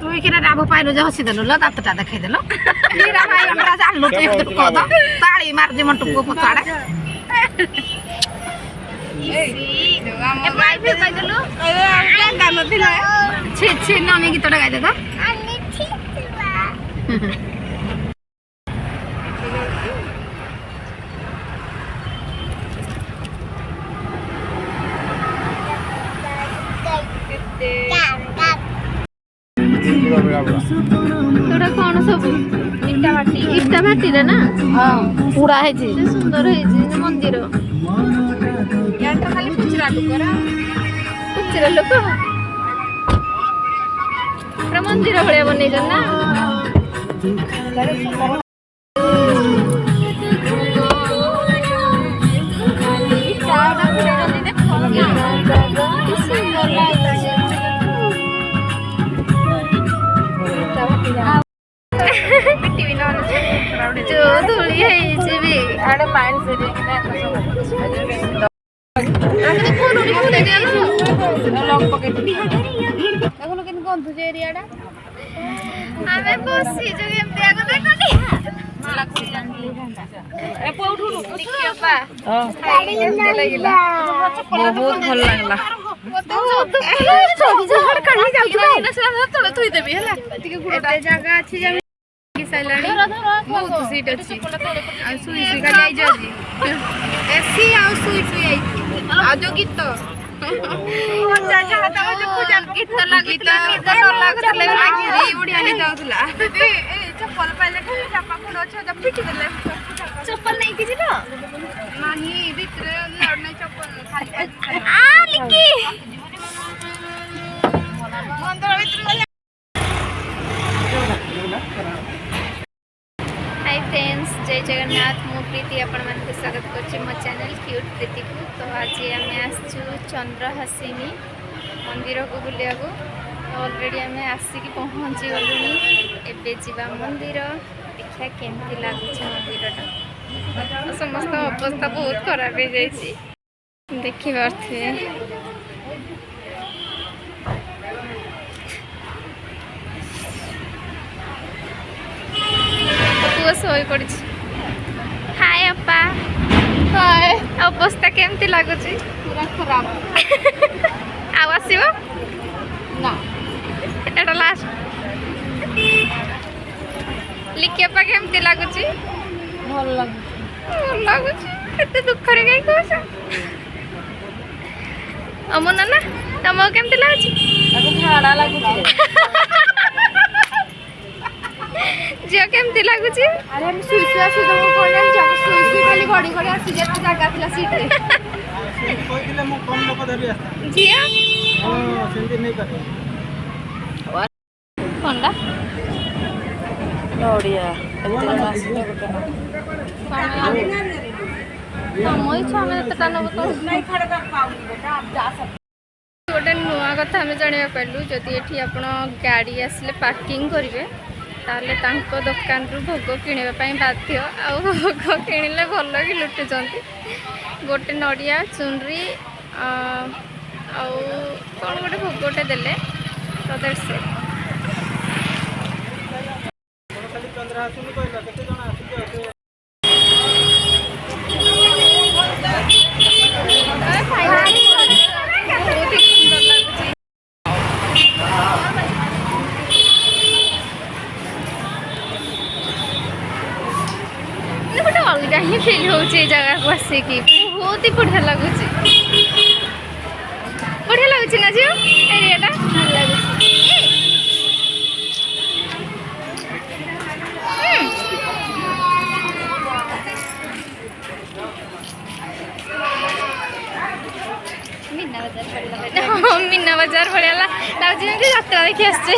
তুই কিনা রাবো পাইলো যে হসি দিল দাঁতটা দেখাই দিল ভাই আমরা জানলো তুই একটু কদ তাড়ি মার যেমন টুকু পচাড়ে ননি গীতটা গাই দেখ তোরা কোন ସବୁ ଇଟା ମାଟିରେ ନା ପୁରା ହେଇଛି ସୁନ୍ଦର ହେଇଛି ମନ୍ଦିର ଖାଲି ପୁଚୁରା ଲୋକ ପୁରା ମନ୍ଦିର ଭଳିଆ ବନେଇଛନ୍ତି ନା ଯୋଉ ଧୂଳି ହେଇଛି ବି ଆଡେ ମାଇଣ୍ଡ ଗନ୍ଧୁଛି ଏରିଆଟା ଆମେ ବସିଛୁ କେମିତି ଆଗ ଦେଖନି ବହୁତ ଭଲ ଲାଗିଲା ଥୋଇଦେବି ହେଲା ଟିକେ ଜାଗା ଅଛି ସାଇଲାଣି ବହୁତ ସିଟ୍ ଅଛି ଆଉ ଶୁଇ ଶୁଇ ଖାଲି ଆଇଛି ଆଜି ଏସି ଆଉ ଶୁଇ ଶୁଇ ଆଇଛି ଆଉ ଯୋଉ ଗୀତ ଗୀତ ଲାଗୁଥିଲା ବଢିଆ ନିଦ ହଉଥିଲା ଚପଲ ପାଇଲେ ଚାପା ଖଣ୍ଡ ଅଛି ପିଟି ଦେଲେ ଚପଲ ନେଇକି ଯିବ ନାହିଁ ଭିତରେ ଚପଲ ମନ୍ଦିର ଭିତରେ हाय फ्रेंड्स जय जगन्नाथ मु प्रीति आपण मन स्वागत करछि मो चैनल क्यूट प्रीति को तो आज आमे आसछु चंद्रहासिनी मंदिर को बुलिया को ऑलरेडी आमे आसिकी पहुंची गलुनी एबे जीवा मंदिर देखा केमती लागुछ मंदिरटा समस्त अवस्था बहुत खराब हो जाइछि देखि पारथे सोई पड़ी हाय अपा हाय अवस्था केमती लगुच पूरा खराब आसो ना एटा लास्ट लिखिया केमती लगुच भल लगुच एते दुख रे कहीं कहछ अमन ना तुमको केमती लगुच झाड़ा लगुच झील केमती लगुच अरे हम सुई सुई आसी तुमको कोन जाम सुई सुई खाली घड़ी घड़ी आसी जेते जगह थिला सीट रे कोइ दिले मो कम लोक देबी आस्ता झील हां सेंती नै करे कोनला नोडिया मोई छामे त टानो तो नहीं खड़े का पाउनी बेटा आप जा सकते गोटे नुआ कथा आम जाना पालु जदि ये आप गाड़ी आसिले पार्किंग करेंगे ताले तांको दुकान रु भोग किणवाई बाध्य आउ भोग किणिले भल कि लुटुंट गोटे नड़िया चुनरी आउ कौन गोटे भोगटे देले तो दैट्स इट खाली चंद्रहासिनी कहला केते जण आसी बहुत ही सुंदर लगुच गोटे अलग ही फिल हो जगह को आसिकी बहुत ही बढ़िया लगुच बढ़िया लगुच ना झील एरियाटा भल लगुच मीना बाजार बढ़िया लगे यात्रा देखी आसचे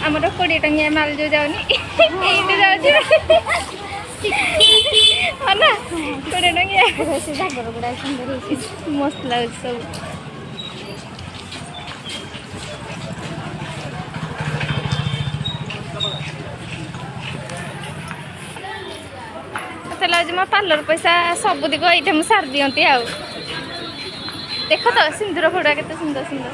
आमर 20 टंकिया माल जो जाऊनी जाऊँ हाँ ना 20 टंकिया मस्त लगे सब मत लगे मो पार्लर पैसा सब दिग ये मुझे सारी दिखती आउ देख तो सिंदूर फोड़ा के सुंदर सुंदर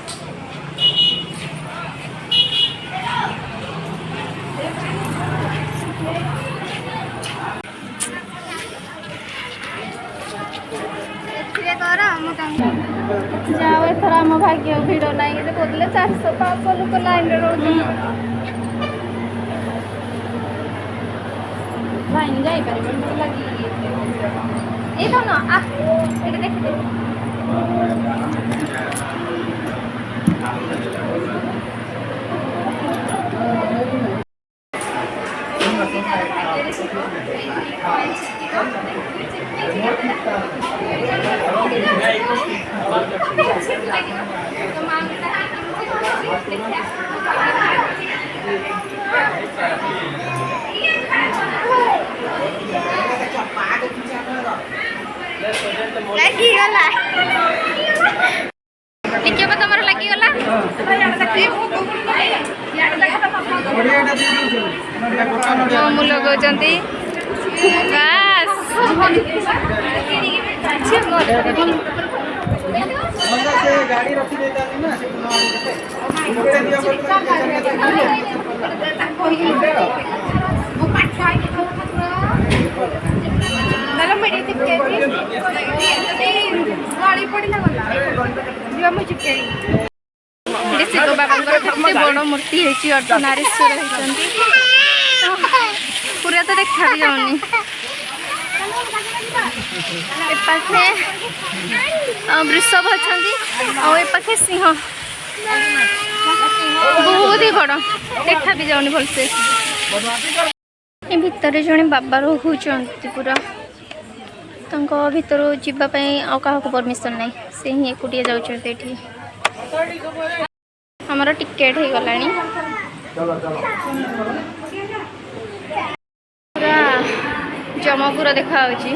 जाओ एथर आम भाग्य भिड़ ना कहते 400-500 लोक लाइन रोज लाइन जापर लगे ये तो ना देखते लगिगला टिके तुम लगिगला ମୁଁ ଲଗାଉଛନ୍ତି गाड़ी रखी देता ना ଶିବ ବାବାଙ୍କର କେତେ ବଡ଼ ମୂର୍ତ୍ତି ହେଇଛି ଅର୍ଦ୍ଧନାରୀଶ୍ୱର ହେଇଛନ୍ତି ପୁରା ତ ଦେଖା ବି ଯାଉନି ଏପାଖେ ବୃଷଭ ଅଛନ୍ତି ଆଉ ଏପାଖେ ସିଂହ ବହୁତ ହି ବଡ଼ ଦେଖା ବି ଯାଉନି ଭଲସେ ଏ ଭିତରେ ଜଣେ ବାବା ରହୁଛନ୍ତି ପୁରା ତାଙ୍କ ଭିତରୁ ଯିବା ପାଇଁ ଆଉ କାହାକୁ ପରମିଶନ ନାହିଁ ସେ ହିଁ ଏକୁଟିଆ ଯାଉଛନ୍ତି ଏଠି ଆମର ଟିକେଟ୍ ହେଇଗଲାଣି ପୁରା ଜମପୁର ଦେଖାଯାଉଛି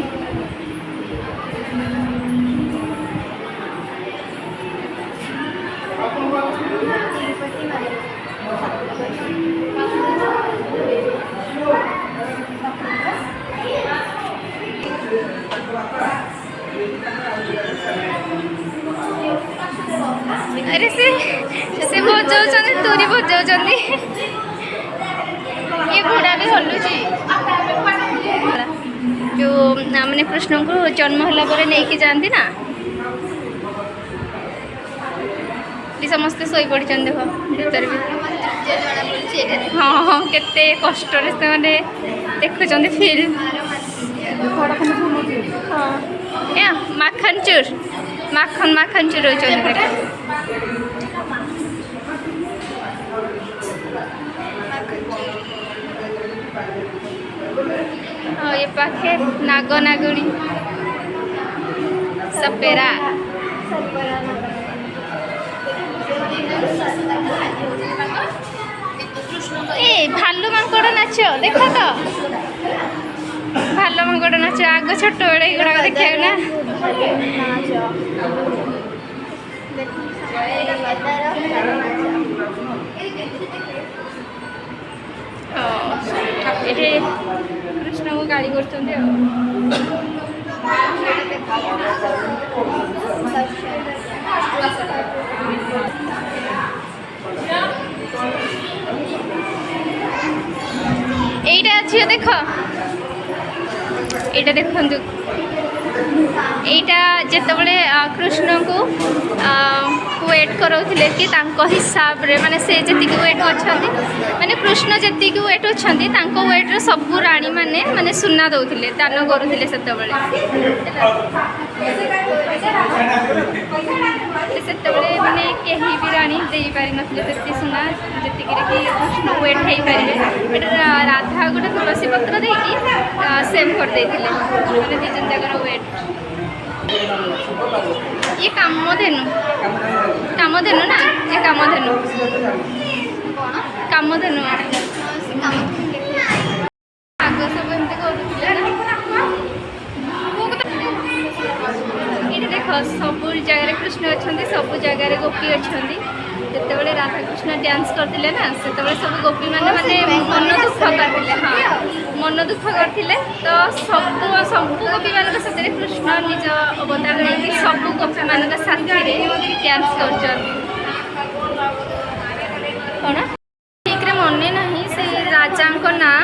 अरे से बजाऊँ तुरी बजाऊँ ये घोड़ा भी हलुची जो मैंने कृष्ण को जन्म होला नहीं कि जाती ना समस्ते शोई पड़ी देख भर भी हाँ हाँ केते कष्ट से मैंने देखुं फिल्म हाँ या माखन चूर माखन चूर होती ये पाखे नाग नागुणी सपेरा ए भालू मांकड़ नाच देख तो भालू मांकड़ नाच आग छोट बड़े गुड़ा देखा ना ये कृष्ण को गाड़ी कर এইটা আছে দেখো এইটা দেখন্তু এইটা যেতবেলে কৃষ্ণ को वेट कराउथिले कि तांको हिसाब रे माने से जेतिक वेट अछंती माने कृष्ण जेतिक वेट अछंती तांको वेट रे सब रानी माने माने सुना दउथिले दान करूथिले सेतबेले सेतबेले माने केही भी रानी देई पारि नथिले सेति सुना जेतिक रे कि कृष्ण वेट हेई पारिबे एटा राधा गोटे तुलसी पत्र देकी सेम कर देथिले माने दिजन जगर वेट ये कामधेनु ना ये कामधेनु आग सब एमती कर देख सब जगह कृष्ण अच्छा सब जगह गोपी अच्छा ଯେତେବେଳେ ରାଧାକୃଷ୍ଣ ଡ୍ୟାନ୍ସ କରିଥିଲେ ନା ସେତେବେଳେ ସବୁ ଗୋପୀ ମାନେ ମନ ଦୁଃଖ କରିଥିଲେ। ହଁ ମନ ଦୁଃଖ କରିଥିଲେ ତ ସବୁ ଗୋପୀ ମାନଙ୍କ ସାଥିରେ କୃଷ୍ଣ ନିଜ ଅବତାର ନେଇକି ସବୁ ଗୋପୀ ମାନଙ୍କ ସାଥିରେ ଡ୍ୟାନ୍ସ କରୁଛନ୍ତି। କ'ଣ ଠିକ୍ରେ ମନେ ନାହିଁ ସେ ରାଜାଙ୍କ ନାଁ,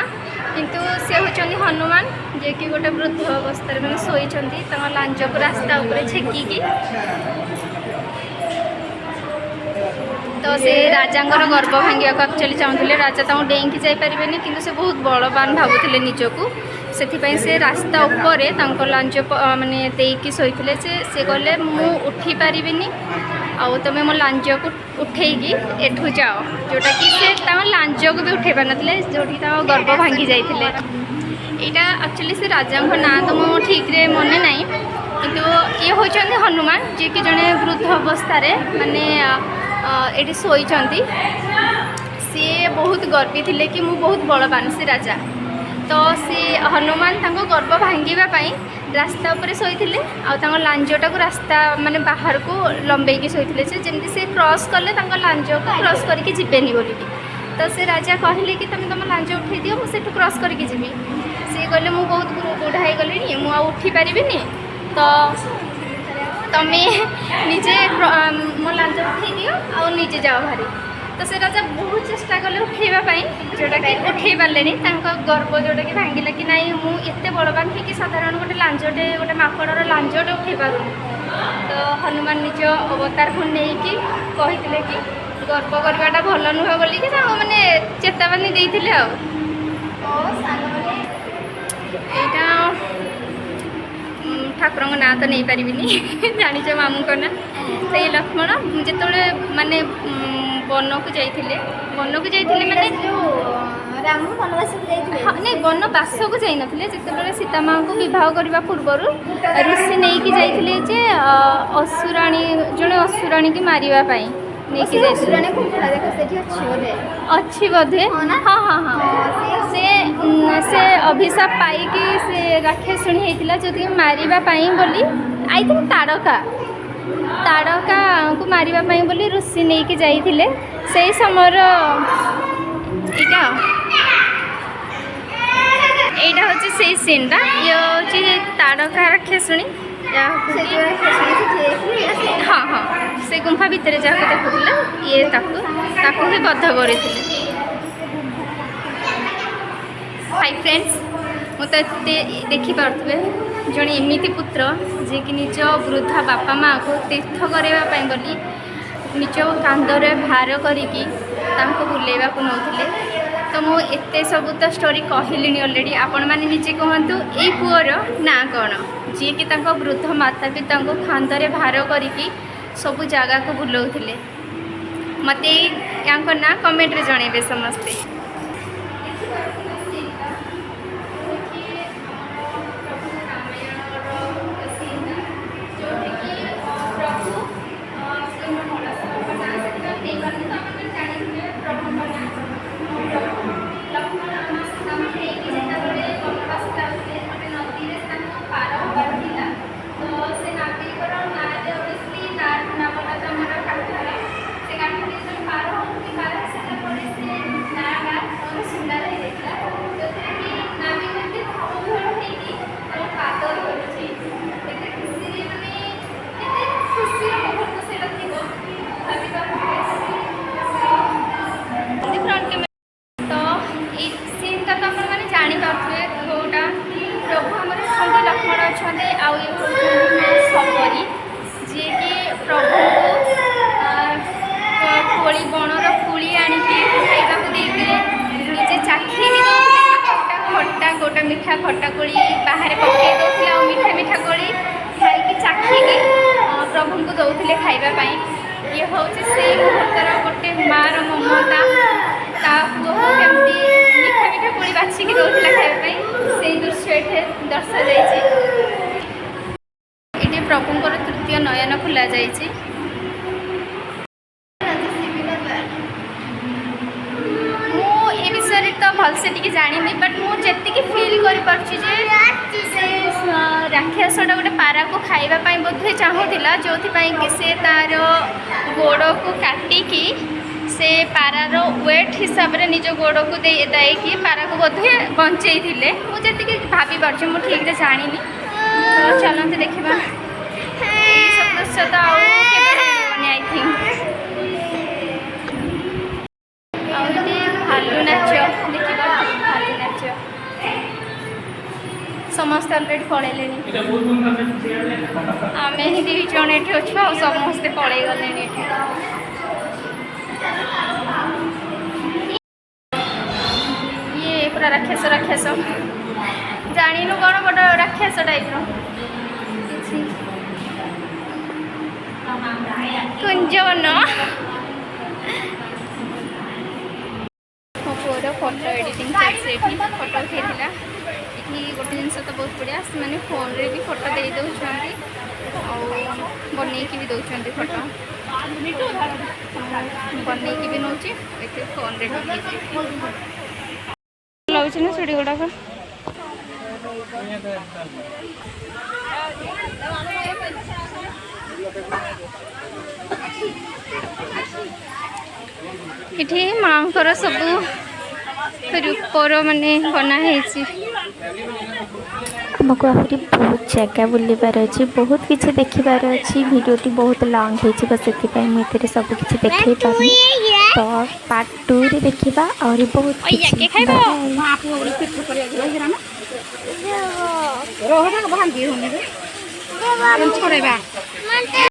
କିନ୍ତୁ ସେ ହେଉଛନ୍ତି ହନୁମାନ, ଯିଏକି ଗୋଟେ ବୃଦ୍ଧ ଅବସ୍ଥାରେ ମାନେ ଶୋଇଛନ୍ତି ତାଙ୍କ ଲାଞ୍ଜକୁ ରାସ୍ତା ଉପରେ ଛେକିକି। ତ ସେ ରାଜାଙ୍କର ଗର୍ବ ଭାଙ୍ଗିବାକୁ ଆକ୍ଚୁଆଲି ଚାହୁଁଥିଲେ। ରାଜା ତାଙ୍କୁ ଡେଇଁକି ଯାଇପାରିବେନି, କିନ୍ତୁ ସେ ବହୁତ ବଳବାନ ଭାବୁଥିଲେ ନିଜକୁ, ସେଥିପାଇଁ ସେ ରାସ୍ତା ଉପରେ ତାଙ୍କ ଲାଞ୍ଜ ମାନେ ଦେଇକି ଶୋଇଥିଲେ। ସେ କହିଲେ ମୁଁ ଉଠି ପାରିବିନି, ଆଉ ତୁମେ ମୋ ଲାଞ୍ଜକୁ ଉଠେଇକି ଏଠୁ ଯାଅ, ଯେଉଁଟାକି ସେ ତାଙ୍କ ଲାଞ୍ଜକୁ ବି ଉଠେଇ ପାରିନଥିଲେ, ଯେଉଁଠି ତାଙ୍କ ଗର୍ବ ଭାଙ୍ଗି ଯାଇଥିଲେ। ଏଇଟା ଆକ୍ଚୁଆଲି ସେ ରାଜାଙ୍କ ନାଁ ତ ମୁଁ ଠିକ୍ରେ ମନେ ନାହିଁ, କିନ୍ତୁ ଇଏ ହେଉଛନ୍ତି ହନୁମାନ, ଯିଏକି ଜଣେ ବୃଦ୍ଧ ଅବସ୍ଥାରେ ମାନେ ଏଠି ଶୋଇଛନ୍ତି। ସିଏ ବହୁତ ଗର୍ବୀ ଥିଲେ କି ମୁଁ ବହୁତ ବଳବାନ ସେ ରାଜା। ତ ସେ ହନୁମାନ ତାଙ୍କ ଗର୍ବ ଭାଙ୍ଗିବା ପାଇଁ ରାସ୍ତା ଉପରେ ଶୋଇଥିଲେ, ଆଉ ତାଙ୍କ ଲାଞ୍ଜଟାକୁ ରାସ୍ତା ମାନେ ବାହାରକୁ ଲମ୍ବେଇକି ଶୋଇଥିଲେ, ଯେ ଯେମିତି ସେ କ୍ରସ୍ କଲେ ତାଙ୍କ ଲାଞ୍ଜକୁ କ୍ରସ୍ କରିକି ଯିବେନି ବୋଲିକି। ତ ସେ ରାଜା କହିଲେ କି ତୁମେ ତୁମ ଲାଞ୍ଜ ଉଠେଇ ଦିଅ, ମୁଁ ସେଠୁ କ୍ରସ୍ କରିକି ଯିବି। ସିଏ କହିଲେ ମୁଁ ବହୁତ ବୁଢ଼ା ହେଇଗଲିଣି, ମୁଁ ଆଉ ଉଠି ପାରିବିନି, ତ ତମେ ନିଜେ ମୋ ଲାଞ୍ଜ ଉଠେଇ ଦିଅ ଆଉ ନିଜେ ଯାଅ ଭାରି। ତ ସେ ରାଜା ବହୁତ ଚେଷ୍ଟା କଲେ ଉଠେଇବା ପାଇଁ, ଯେଉଁଟାକି ଉଠେଇ ପାରିଲେନି। ତାଙ୍କ ଗର୍ବ ଯେଉଁଟାକି ଭାଙ୍ଗିଲା କି ନାଇଁ ମୁଁ ଏତେ ବଳବାନ ହେଇକି ସାଧାରଣ ଗୋଟେ ଲାଞ୍ଜଟେ, ଗୋଟେ ମାଙ୍କଡ଼ର ଲାଞ୍ଜଟେ ଉଠେଇ ପାରୁନି। ତ ହନୁମାନ ନିଜ ଅବତାରକୁ ନେଇକି କହିଥିଲେ କି ଗର୍ବ କରିବାଟା ଭଲ ନୁହେଁ ବୋଲିକି ତାଙ୍କୁ ମାନେ ଚେତାବନୀ ଦେଇଥିଲେ। ଆଉ ଏଇଟା ଠାକୁରଙ୍କ ନାଁ ତ ନେଇପାରିବିନି, ଜାଣିଛ ମାମୁଙ୍କ ନାଁ। ସେଇ ଲକ୍ଷ୍ମଣ ଯେତେବେଳେ ମାନେ ବନକୁ ଯାଇଥିଲେ ମାନେ ନାଇଁ ବନବାସକୁ ଯାଇନଥିଲେ, ଯେତେବେଳେ ସୀତା ମାଙ୍କୁ ବିବାହ କରିବା ପୂର୍ବରୁ ଋଷି ନେଇକି ଯାଇଥିଲେ ଯେ ଜଣେ ଅସୁରାଣୀକି ମାରିବା ପାଇଁ ନେଇକି ଯାଇଥିଲେ। ଅଛି ବୋଧେ, ହଁ ହଁ ହଁ। ସେ ଅଭିଶାପ ପାଇକି ସେ ରାକ୍ଷସୁଣୀ ହେଇଥିଲା, ଯେଉଁଥିକି ମାରିବା ପାଇଁ ବୋଲି ଆଇ ଥିଙ୍କ ତାଡ଼କାଙ୍କୁ ମାରିବା ପାଇଁ ବୋଲି ଋଷି ନେଇକି ଯାଇଥିଲେ। ସେଇ ସମୟର ଏଇଟା ହେଉଛି ସେଇ ସିନ୍ଟା। ଇଏ ହେଉଛି ତାଡ଼କା ରାକ୍ଷସୁଣୀ, ହଁ ହଁ ସେ ଗୁମ୍ଫା ଭିତରେ ଯାହାକୁ ଦେଖୁଥିଲେ, ଇଏ ତାକୁ ହିଁ ବଧ କରିଥିଲେ। ହାଇ ଫ୍ରେଣ୍ଡସ୍, ମୁଁ ତ ଏତେ ଦେଖିପାରୁଥିବେ ଜଣେ ଏମିତି ପୁତ୍ର ଯିଏକି ନିଜ ବୃଦ୍ଧା ବାପା ମାଆଙ୍କୁ ତୀର୍ଥ କରିବା ପାଇଁ ବୋଲି ନିଜ କାନ୍ଧରେ ଭାର କରିକି ତାଙ୍କୁ ବୁଲେଇବାକୁ ନେଉଥିଲେ। ତ ମୁଁ ଏତେ ସବୁ ତ ଷ୍ଟୋରି କହିଲିଣି ଅଲରେଡ଼ି। ଆପଣମାନେ ନିଜେ କୁହନ୍ତୁ ଏଇ ପୁଅର ନାଁ କ'ଣ, ଯିଏକି ତାଙ୍କ ବୃଦ୍ଧ ମାତା ପିତାଙ୍କୁ କାନ୍ଧରେ ଭାର କରିକି ସବୁ ଜାଗାକୁ ବୁଲାଉଥିଲେ। ମୋତେ ୟାଙ୍କ ନାଁ କମେଣ୍ଟରେ ଜଣାଇବେ ସମସ୍ତେ। ମିଠା ଖଟା କୋଳି ବାହାରେ ପକାଇ ଦେଉଥିଲେ, ଆଉ ମିଠା ମିଠା କୋଳି ଖାଇକି ଚାଖିକି ପ୍ରଭୁଙ୍କୁ ଦେଉଥିଲେ ଖାଇବା ପାଇଁ। ଇଏ ହେଉଛି ସେଇ ମୁହୂର୍ତ୍ତର ଗୋଟେ ମାଆର ମମତା, ତା ପୁଅକୁ କେମିତି ମିଠା ମିଠା କୋଳି ବାଛିକି ଦେଉଥିଲା ଖାଇବା ପାଇଁ, ସେଇ ଦୃଶ୍ୟ ଏଠି ଦର୍ଶାଯାଇଛି। ଏଠି ପ୍ରଭୁଙ୍କର ତୃତୀୟ ନୟନ ଖୋଲାଯାଇଛି। ତ ଭଲସେ ଟିକେ ଜାଣିନି, ବଟ୍ ମୁଁ ଯେତିକି ଫିଲ୍ କରିପାରୁଛି ଯେ ସେ राक्षसटा गोटे पारा को खाइबा बोधे चाहूला जो कि से तार गोड़ को काटिकी से पारार वेट हिसाब से निज गोड़ को देकी पारा को बोधे बंचे मुझे भाभी पार्छ मुझे ठीक से जानी तो चलते देखा सदस्य तो आई थिंक भालू नाच देखा भालू नाच समस्त अलरेडी पलैले आम ही दी जन ये अच्छे समस्ते पलि गले ये पूरा राक्षस राक्षस जानु कौन बड़ राक्षस टाइप कुंजवन मो पुअर फोटो एडिटिंग चलती फोटो उठेला ये गोटे जिन तो बहुत बढ़िया से फोन रे भी फोटो दे दौरान बनईकी भी दौरान फोटो बनईकी भी नौ फोन रे लगे ना चूड़ी गुड़ाक इठी मांकर सब रूपर माने बनाई आमको आहरी बहुत जगह बुलबार अच्छी बहुत किसी देखिबार अच्छी भिडियोटी बहुत लंग होती मुझे सब किसी देखे पारे तो पार्ट 2 रे देखा आहरी बहुत भांगी